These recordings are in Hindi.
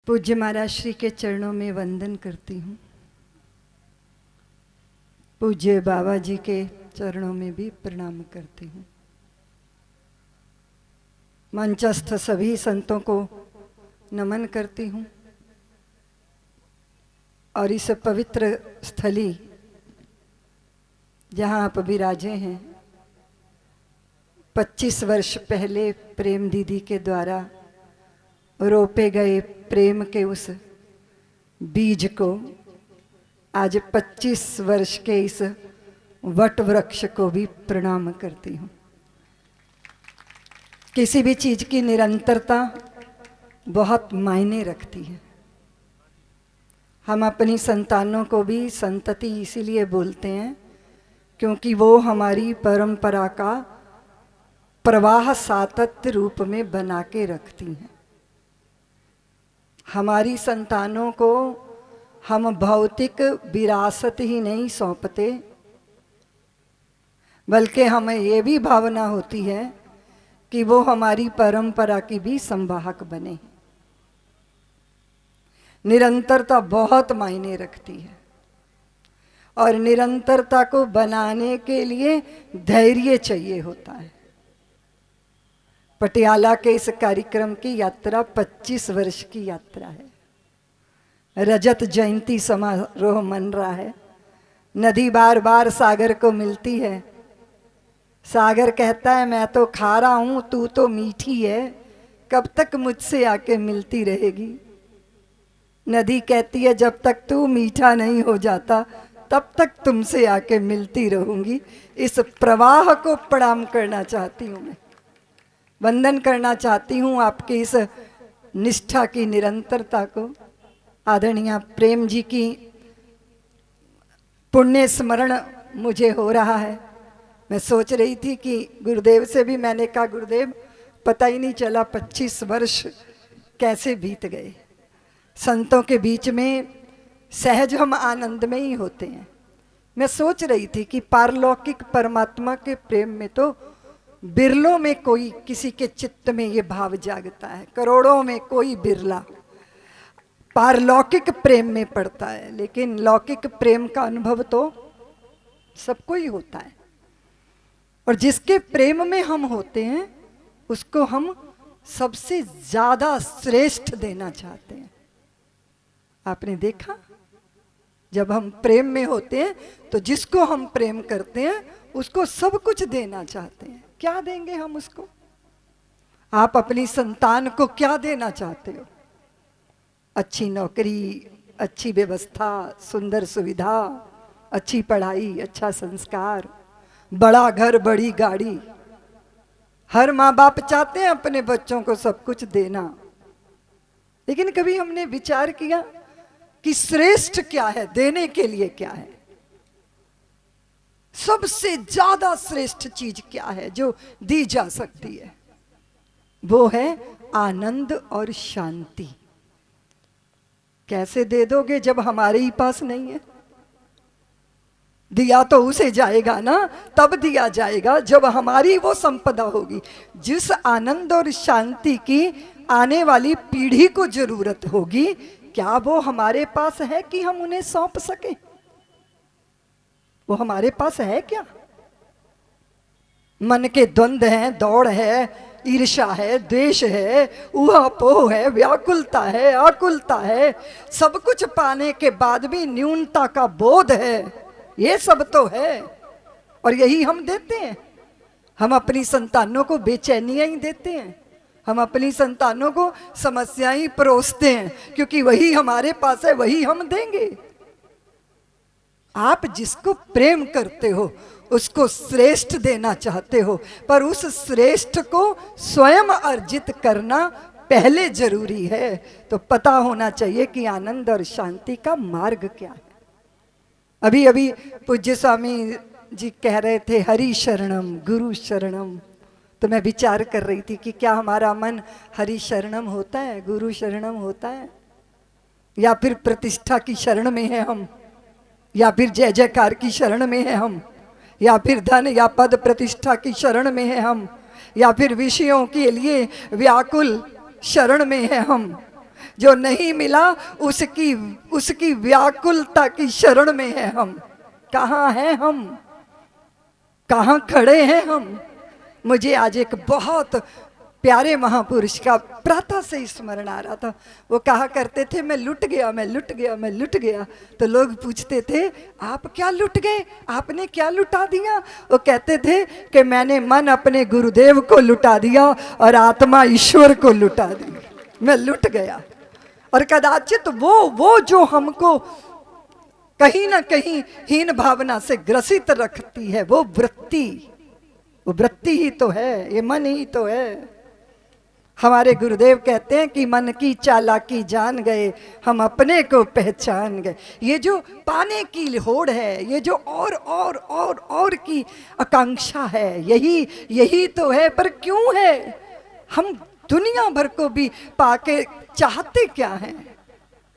पूज्य महाराज श्री के चरणों में वंदन करती हूँ। पूज्य बाबा जी के चरणों में भी प्रणाम करती हूँ। मंचस्थ सभी संतों को नमन करती हूँ और इस पवित्र स्थली जहाँ आप विराजे हैं, 25 वर्ष पहले प्रेम दीदी के द्वारा रोपे गए प्रेम के उस बीज को आज 25 वर्ष के इस वट वृक्ष को भी प्रणाम करती हूँ। किसी भी चीज की निरंतरता बहुत मायने रखती है। हम अपनी संतानों को भी संतति इसीलिए बोलते हैं क्योंकि वो हमारी परंपरा का प्रवाह सातत्य रूप में बना के रखती हैं। हमारी संतानों को हम भौतिक विरासत ही नहीं सौंपते, बल्कि हमें ये भी भावना होती है कि वो हमारी परंपरा की भी संवाहक बने। निरंतरता बहुत मायने रखती है और निरंतरता को बनाने के लिए धैर्य चाहिए होता है। पटियाला के इस कार्यक्रम की यात्रा 25 वर्ष की यात्रा है। रजत जयंती समारोह मन रहा है। नदी बार बार सागर को मिलती है। सागर कहता है मैं तो खारा हूं, तू तो मीठी है, कब तक मुझसे आके मिलती रहेगी। नदी कहती है जब तक तू मीठा नहीं हो जाता तब तक तुमसे आके मिलती रहूंगी। इस प्रवाह को प्रणाम करना चाहती हूं मैं, वंदन करना चाहती हूँ आपकी इस निष्ठा की निरंतरता को। आदरणीय प्रेम जी की पुण्य स्मरण मुझे हो रहा है। मैं सोच रही थी कि गुरुदेव से भी मैंने कहा गुरुदेव पता ही नहीं चला 25 वर्ष कैसे बीत गए। संतों के बीच में सहज हम आनंद में ही होते हैं। मैं सोच रही थी कि पारलौकिक परमात्मा के प्रेम में तो बिरलों में कोई किसी के चित्त में ये भाव जागता है, करोड़ों में कोई बिरला पारलौकिक प्रेम में पड़ता है। लेकिन लौकिक प्रेम का अनुभव तो सबको ही होता है और जिसके प्रेम में हम होते हैं उसको हम सबसे ज्यादा श्रेष्ठ देना चाहते हैं। आपने देखा जब हम प्रेम में होते हैं तो जिसको हम प्रेम करते हैं उसको सब कुछ देना चाहते हैं। क्या देंगे हम उसको? आप अपनी संतान को क्या देना चाहते हो? अच्छी नौकरी, अच्छी व्यवस्था, सुंदर सुविधा, अच्छी पढ़ाई, अच्छा संस्कार, बड़ा घर, बड़ी गाड़ी। हर माँ बाप चाहते हैं अपने बच्चों को सब कुछ देना, लेकिन कभी हमने विचार किया कि श्रेष्ठ क्या है, देने के लिए क्या है? सबसे ज्यादा श्रेष्ठ चीज क्या है जो दी जा सकती है? वो है आनंद और शांति। कैसे दे दोगे जब हमारे ही पास नहीं है? दिया तो उसे जाएगा ना, तब दिया जाएगा जब हमारी वो संपदा होगी। जिस आनंद और शांति की आने वाली पीढ़ी को जरूरत होगी, क्या वो हमारे पास है कि हम उन्हें सौंप सके? वो हमारे पास है क्या? मन के द्वंद्व हैं, दौड़ है, ईर्ष्या है, द्वेष है, ऊहापोह है, व्याकुलता है, आकुलता है, सब कुछ पाने के बाद भी न्यूनता का बोध है। ये सब तो है और यही हम देते हैं। हम अपनी संतानों को बेचैनियां ही देते हैं, हम अपनी संतानों को समस्याएं ही परोसते हैं क्योंकि वही हमारे पास है, वही हम देंगे। आप जिसको प्रेम करते हो उसको श्रेष्ठ देना चाहते हो, पर उस श्रेष्ठ को स्वयं अर्जित करना पहले जरूरी है। तो पता होना चाहिए कि आनंद और शांति का मार्ग क्या है। अभी अभी पूज्य स्वामी जी कह रहे थे हरि शरणम गुरु शरणम, तो मैं विचार कर रही थी कि क्या हमारा मन हरि शरणम होता है, गुरु शरणम होता है, या फिर प्रतिष्ठा की शरण में है हम, या फिर जय जयकार की शरण में है हम, या फिर धन या पद प्रतिष्ठा की शरण में है हम, या फिर विषयों के लिए व्याकुल शरण में है हम। जो नहीं मिला उसकी उसकी व्याकुलता की शरण में है हम। कहाँ हैं हम, कहाँ खड़े हैं हम। मुझे आज एक बहुत प्यारे महापुरुष का प्रातः से स्मरण आ रहा था। वो कहा करते थे, मैं लुट गया, मैं लुट गया, मैं लुट गया। तो लोग पूछते थे, आप क्या लुट गए, आपने क्या लुटा दिया? वो कहते थे कि मैंने मन अपने गुरुदेव को लुटा दिया और आत्मा ईश्वर को लुटा दी। मैं लुट गया। और कदाचित वो जो हमको कहीं ना कहीं हीन भावना से ग्रसित रखती है, वो वृत्ति ही तो है, ये मन ही तो है। हमारे गुरुदेव कहते हैं कि मन की चालाकी जान गए, हम अपने को पहचान गए। ये जो पाने की होड़ है, ये जो और की आकांक्षा है, यही तो है। पर क्यों है? हम दुनिया भर को भी पाके चाहते क्या है?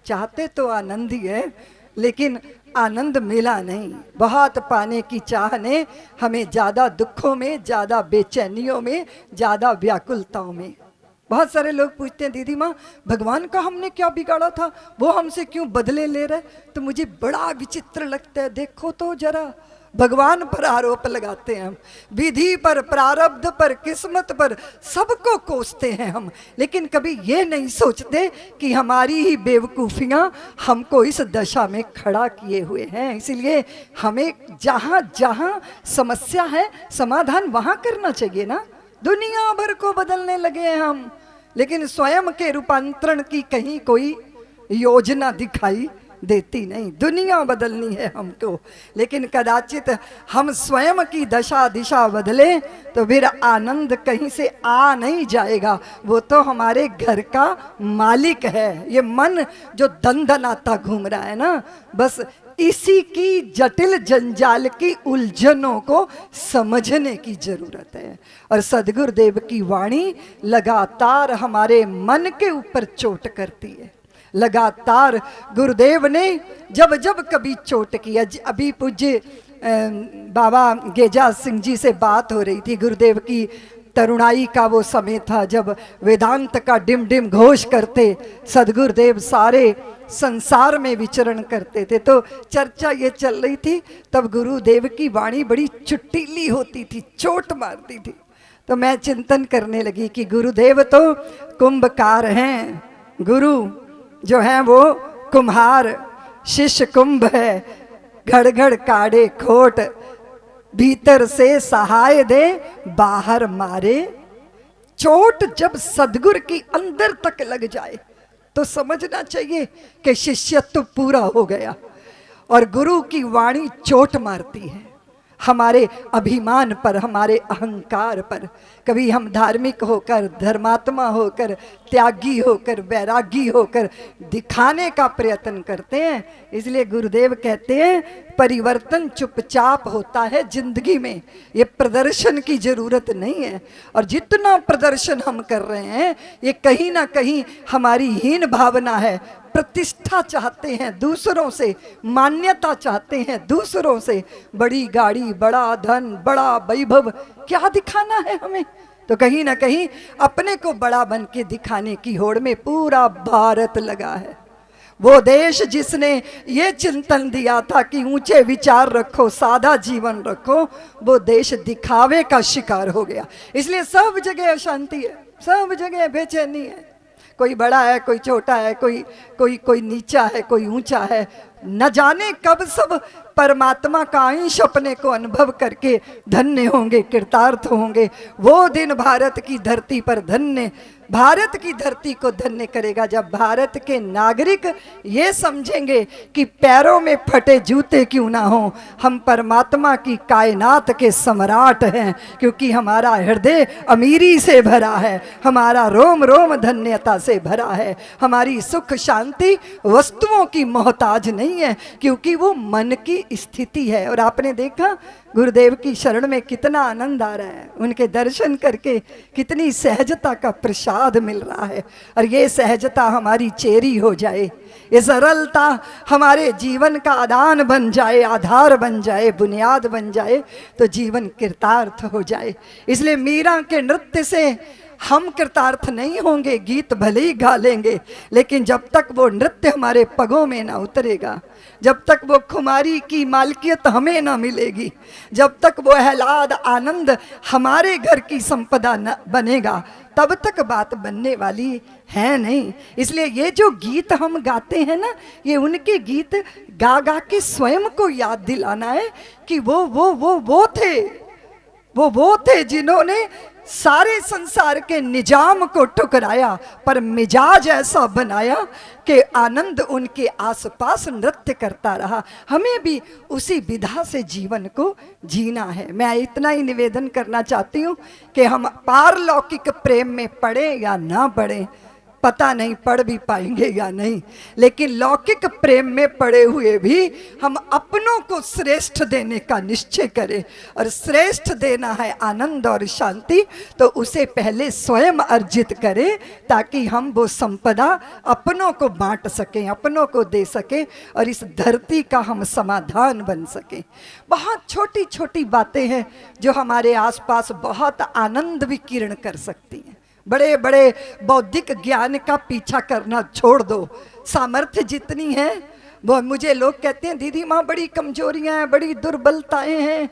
चाहते तो आनंद ही है, लेकिन आनंद मिला नहीं। बहुत पाने की चाह ने हमें ज्यादा दुखों में, ज्यादा बेचैनियों में, ज्यादा व्याकुलताओं में। बहुत सारे लोग पूछते हैं, दीदी माँ भगवान का हमने क्या बिगाड़ा था, वो हमसे क्यों बदले ले रहे? तो मुझे बड़ा विचित्र लगता है। देखो तो जरा, भगवान पर आरोप लगाते हैं हम, विधि पर, प्रारब्ध पर, किस्मत पर, सबको कोसते हैं हम, लेकिन कभी ये नहीं सोचते कि हमारी ही बेवकूफियां हमको इस दशा में खड़ा किए हुए हैं। इसलिए हमें जहां जहां समस्या है समाधान वहां करना चाहिए ना। दुनिया भर को बदलने लगे हैं हम, लेकिन स्वयं के रूपांतरण की कहीं कोई योजना दिखाई देती नहीं। दुनिया बदलनी है हमको, लेकिन कदाचित हम स्वयं की दशा दिशा बदले तो फिर आनंद कहीं से आ नहीं जाएगा। वो तो हमारे घर का मालिक है। ये मन जो दंदनाता घूम रहा है ना, बस इसी की जटिल जंजाल की उलझनों को समझने की जरूरत है। और सदगुरुदेव की वाणी लगातार हमारे मन के ऊपर चोट करती है। लगातार गुरुदेव ने जब जब कभी चोट किया, अभी पूज्य बाबा गेजा सिंह जी से बात हो रही थी। गुरुदेव की तरुणाई का वो समय था जब वेदांत का डिम डिम घोष करते सदगुरुदेव सारे संसार में विचरण करते थे। तो चर्चा ये चल रही थी, तब गुरुदेव की वाणी बड़ी चुटीली होती थी, चोट मारती थी। तो मैं चिंतन करने लगी कि गुरुदेव तो कुंभकार हैं, गुरु जो है वो कुम्हार, शिष्य कुंभ है, घड़ घड़ काढ़े खोट, भीतर से सहाय दे बाहर मारे। चोट जब सदगुरु की अंदर तक लग जाए तो समझना चाहिए कि शिष्यत्व पूरा हो गया। और गुरु की वाणी चोट मारती है हमारे अभिमान पर, हमारे अहंकार पर। कभी हम धार्मिक होकर, धर्मात्मा होकर, त्यागी होकर, वैरागी होकर दिखाने का प्रयत्न करते हैं। इसलिए गुरुदेव कहते हैं परिवर्तन चुपचाप होता है जिंदगी में, ये प्रदर्शन की जरूरत नहीं है। और जितना प्रदर्शन हम कर रहे हैं ये कहीं ना कहीं हमारी हीन भावना है। प्रतिष्ठा चाहते हैं दूसरों से, मान्यता चाहते हैं दूसरों से, बड़ी गाड़ी, बड़ा धन, बड़ा वैभव, क्या दिखाना है हमें? तो कहीं ना कहीं अपने को बड़ा बन के दिखाने की होड़ में पूरा भारत लगा है। वो देश जिसने ये चिंतन दिया था कि ऊंचे विचार रखो, सादा जीवन रखो, वो देश दिखावे का शिकार हो गया। इसलिए सब जगह अशांति है, सब जगह बेचैनी है। कोई बड़ा है, कोई छोटा है, कोई नीचा है, कोई ऊंचा है। न जाने कब सब परमात्मा का अंश अपने को अनुभव करके धन्य होंगे, कृतार्थ होंगे। वो दिन भारत की धरती पर धन्य, भारत की धरती को धन्य करेगा जब भारत के नागरिक ये समझेंगे कि पैरों में फटे जूते क्यों ना हो, हम परमात्मा की कायनात के सम्राट हैं, क्योंकि हमारा हृदय अमीरी से भरा है, हमारा रोम रोम धन्यता से भरा है, हमारी सुख शांति वस्तुओं की मोहताज नहीं है, क्योंकि वो मन की स्थिति है। और आपने देखा गुरुदेव की शरण में कितना आनंद आ रहा है, उनके दर्शन करके कितनी सहजता का प्रसाद मिल रहा है। और ये सहजता हमारी चेरी हो जाए, ये सरलता हमारे जीवन का आदान बन जाए, आधार बन जाए, बुनियाद बन जाए, तो जीवन कृतार्थ हो जाए। इसलिए मीरा के नृत्य से हम कृतार्थ नहीं होंगे। गीत भले ही गा लेंगे, लेकिन जब तक वो नृत्य हमारे पगों में ना उतरेगा, जब तक वो खुमारी की मालकियत हमें ना मिलेगी, जब तक वो आह्लाद आनंद हमारे घर की संपदा न बनेगा, तब तक बात बनने वाली है नहीं। इसलिए ये जो गीत हम गाते हैं ना, ये उनके गीत गा गा के स्वयं को याद दिलाना है कि वो थे, वो थे जिन्होंने सारे संसार के निजाम को ठुकराया, पर मिजाज ऐसा बनाया कि आनंद उनके आसपास नृत्य करता रहा। हमें भी उसी विधा से जीवन को जीना है। मैं इतना ही निवेदन करना चाहती हूँ कि हम पारलौकिक प्रेम में पड़े या ना पड़े, पता नहीं पढ़ भी पाएंगे या नहीं, लेकिन लौकिक प्रेम में पड़े हुए भी हम अपनों को श्रेष्ठ देने का निश्चय करें। और श्रेष्ठ देना है आनंद और शांति, तो उसे पहले स्वयं अर्जित करें, ताकि हम वो संपदा अपनों को बांट सकें, अपनों को दे सकें, और इस धरती का हम समाधान बन सकें। बहुत छोटी छोटी बातें हैं जो हमारे आसपास बहुत आनंद विकीर्ण कर सकती हैं। बड़े बड़े बौद्धिक ज्ञान का पीछा करना छोड़ दो। सामर्थ्य जितनी है, वो मुझे लोग कहते हैं दीदी माँ बड़ी कमजोरियां हैं, बड़ी दुर्बलताएं हैं,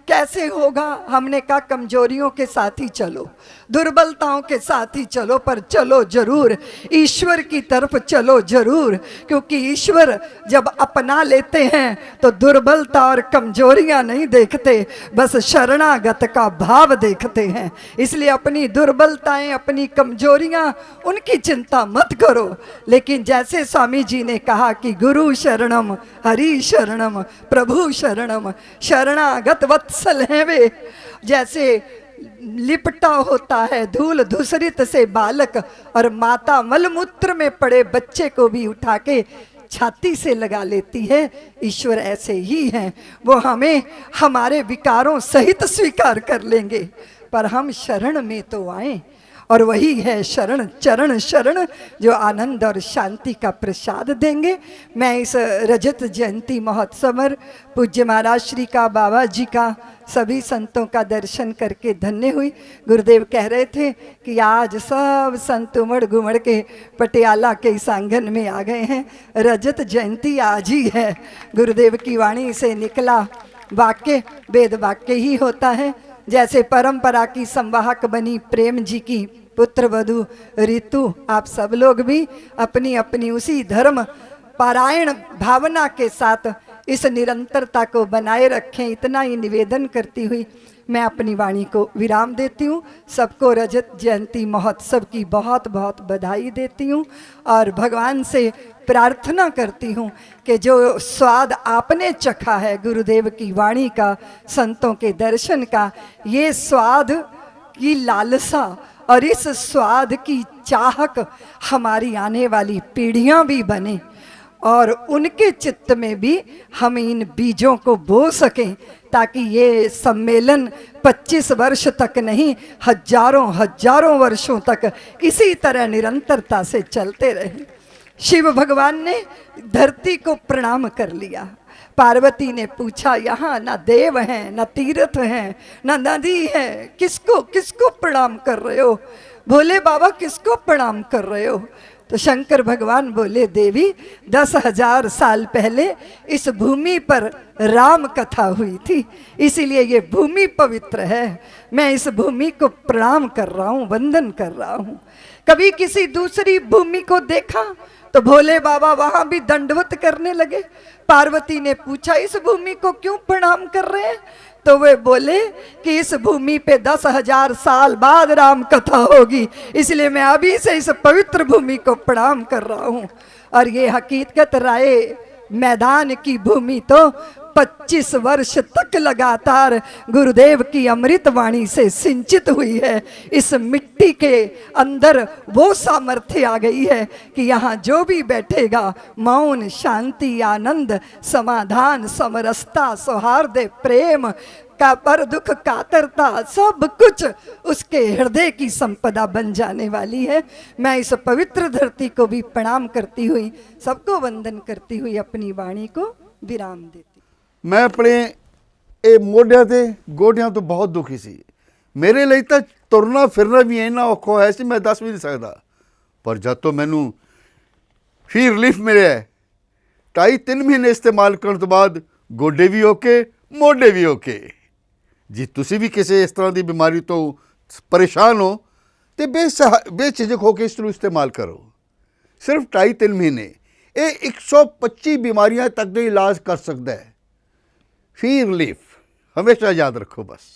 कैसे होगा। हमने कहा कमजोरियों के साथ ही चलो, दुर्बलताओं के साथ ही चलो, पर चलो जरूर, ईश्वर की तरफ चलो जरूर, क्योंकि ईश्वर जब अपना लेते हैं तो दुर्बलता और कमजोरियां नहीं देखते, बस शरणागत का भाव देखते हैं। इसलिए अपनी दुर्बलताएं, अपनी कमजोरियां, उनकी चिंता मत करो। लेकिन जैसे स्वामी जी ने कहा कि गुरु शरणम, हरि शरणम, प्रभु शरणम, शरणागत वत्सल हैं वे। जैसे लिपटा होता है धूल धूसरित से बालक, और माता मलमूत्र में पड़े बच्चे को भी उठा के छाती से लगा लेती है, ईश्वर ऐसे ही हैं। वो हमें हमारे विकारों सहित स्वीकार कर लेंगे, पर हम शरण में तो आए, और वही है शरण, चरण शरण, जो आनंद और शांति का प्रसाद देंगे। मैं इस रजत जयंती महोत्सव पर पूज्य महाराज श्री का, बाबा जी का, सभी संतों का दर्शन करके धन्य हुई। गुरुदेव कह रहे थे कि आज सब संत उमड़ घुमड़ के पटियाला के इस आंगन में आ गए हैं, रजत जयंती आज ही है। गुरुदेव की वाणी से निकला वाक्य वेद वाक्य ही होता है। जैसे परंपरा की संवाहक बनी प्रेम जी की पुत्र वधू ऋतु, आप सब लोग भी अपनी अपनी उसी धर्म पारायण भावना के साथ इस निरंतरता को बनाए रखें। इतना ही निवेदन करती हुई मैं अपनी वाणी को विराम देती हूँ। सबको रजत जयंती महोत्सव की बहुत बहुत बधाई देती हूँ, और भगवान से प्रार्थना करती हूँ कि जो स्वाद आपने चखा है गुरुदेव की वाणी का, संतों के दर्शन का, ये स्वाद की लालसा और इस स्वाद की चाहक हमारी आने वाली पीढ़ियां भी बने, और उनके चित्त में भी हम इन बीजों को बो सकें, ताकि ये सम्मेलन 25 वर्ष तक नहीं, हजारों हजारों वर्षों तक इसी तरह निरंतरता से चलते रहे। शिव भगवान ने धरती को प्रणाम कर लिया। पार्वती ने पूछा, यहाँ ना देव हैं, ना तीर्थ हैं, ना नदी है, किसको किसको प्रणाम कर रहे हो? भोले बाबा किसको प्रणाम कर रहे हो? तो शंकर भगवान बोले, देवी 10,000 साल पहले इस भूमि पर राम कथा हुई थी, इसीलिए ये भूमि पवित्र है। मैं इस भूमि को प्रणाम कर रहा हूँ, वंदन कर रहा हूँ। कभी किसी दूसरी भूमि को देखा तो भोले बाबा वहां भी दंडवत करने लगे। पार्वती ने पूछा, इस भूमि को क्यों प्रणाम कर रहे हैं? तो वे बोले कि इस भूमि पे 10,000 साल बाद राम कथा होगी, इसलिए मैं अभी से इस पवित्र भूमि को प्रणाम कर रहा हूँ। और ये हकीकत राय मैदान की भूमि तो 25 वर्ष तक लगातार गुरुदेव की अमृत वाणी से सिंचित हुई है। इस मिट्टी के अंदर वो सामर्थ्य आ गई है कि यहाँ जो भी बैठेगा, मौन, शांति, आनंद, समाधान, समरसता, सौहार्द, प्रेम का, पर दुख, कातरता, सब कुछ उसके हृदय की संपदा बन जाने वाली है। मैं इस पवित्र धरती को भी प्रणाम करती हुई, सबको वंदन करती हुई अपनी वाणी को विराम देती। मैं अपने ਇਹ ਮੋਢਿਆਂ ਤੇ ਗੋਡਿਆਂ ਤੋਂ ਬਹੁਤ ਦੁਖੀ ਸੀ। ਮੇਰੇ ਲਈ ਤਾਂ ਤੁਰਨਾ ਫਿਰਨਾ ਵੀ ਇੰਨਾ ਔਖਾ ਹੋਇਆ ਸੀ, ਮੈਂ ਦੱਸ ਵੀ ਨਹੀਂ ਸਕਦਾ। ਪਰ ਜਦ ਤੋਂ ਮੈਨੂੰ ਫੀ ਰਿਲੀਫ ਮਿਲਿਆ 2.5-3 ਮਹੀਨੇ ਇਸਤੇਮਾਲ ਕਰਨ ਤੋਂ ਬਾਅਦ ਗੋਡੇ ਵੀ ਓਕੇ, ਮੋਢੇ ਵੀ ਓਕੇ। ਜੀ ਤੁਸੀਂ ਵੀ ਕਿਸੇ ਇਸ ਤਰ੍ਹਾਂ ਦੀ ਬਿਮਾਰੀ ਤੋਂ ਪਰੇਸ਼ਾਨ ਹੋ तो बेझिझक होकर इसको इस्तेमाल करो। सिर्फ 2.5-3 महीने ये 125 बीमारियां तक का इलाज कर सकता है। फी रिलीफ हमेशा याद रखो। बस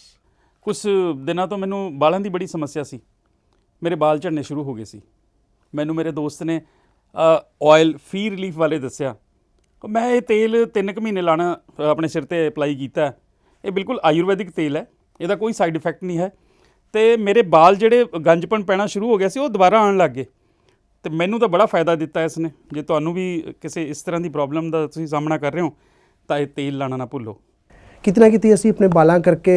कुछ दिनों तो मैनू बालों की बड़ी समस्या सी, मेरे बाल झड़ने शुरू हो गए सी। मैनू मेरे दोस्त ने ऑयल फी रिलीफ वाले दसिया, मैं ये तेल 3 महीने लाना अपने सिर ते अप्लाई किया। ये बिल्कुल आयुर्वैदिक तेल है, इसका कोई साइड इफैक्ट नहीं है। तो मेरे बाल ਜਿਹੜੇ ਗੰਜਪਣ ਪੈਣਾ ਸ਼ੁਰੂ ਹੋ ਗਿਆ ਸੀ ਉਹ ਦੁਬਾਰਾ ਆਉਣ ਲੱਗ ਗਏ। ਤੇ ਮੈਨੂੰ ਤਾਂ ਬੜਾ ਫਾਇਦਾ ਦਿੱਤਾ ਇਸ ਨੇ। ਜੇ ਤੁਹਾਨੂੰ ਵੀ ਕਿਸੇ ਇਸ ਤਰ੍ਹਾਂ ਦੀ ਪ੍ਰੋਬਲਮ ਦਾ ਤੁਸੀਂ ਸਾਹਮਣਾ ਕਰ ਰਹੇ ਹੋ ਤਾਂ ਇਹ ਤੇਲ ਲਾਣਾ ਨਾ ਭੁੱਲੋ। ਕਿਤਨਾ ਕਿਤੇ ਅਸੀਂ ਆਪਣੇ ਬਾਲਾਂ ਕਰਕੇ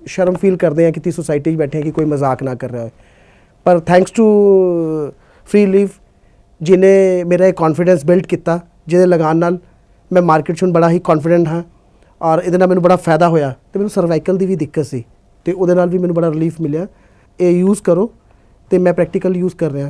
ਸ਼ਰਮ ਫੀਲ ਕਰਦੇ ਹਾਂ ਕਿ ਸੋਸਾਇਟੀ 'ਚ ਬੈਠੇ ਹਾਂ ਕਿ ਕੋਈ ਮਜ਼ਾਕ ਨਾ ਕਰ ਰਿਹਾ ਹੋਏ, ਪਰ ਥੈਂਕਸ ਟੂ ਫ੍ਰੀ ਲੀਫ ਜਿਹਨੇ ਮੇਰਾ ਇੱਕ ਕੌਨਫੀਡੈਂਸ ਬਿਲਡ ਕੀਤਾ, ਜਿਹਦੇ ਲਗਾਉਣ ਨਾਲ ਮੈਂ ਮਾਰਕੀਟ 'ਚ ਹੁਣ ਬੜਾ ਹੀ ਕੌਨਫੀਡੈਂਟ ਹਾਂ ਔਰ ਇਹਦੇ ਨਾਲ ਮੈਨੂੰ ਬੜਾ ਫਾਇਦਾ ਹੋਇਆ। ਤੇ ਮੈਨੂੰ ਸਰਵਾਈਕਲ ਦੀ ਵੀ ਦਿੱਕਤ ਸੀ ਤੇ ਉਹਦੇ ਨਾਲ ਵੀ ਮੈਨੂੰ ਬੜਾ ਰਿਲੀਫ ਮਿਲਿਆ। ਇਹ ਯੂਜ਼ ਕਰੋ ਤੇ ਮੈਂ ਪ੍ਰੈਕਟੀਕਲ ਯੂਜ਼ ਕਰ ਰਿਹਾ।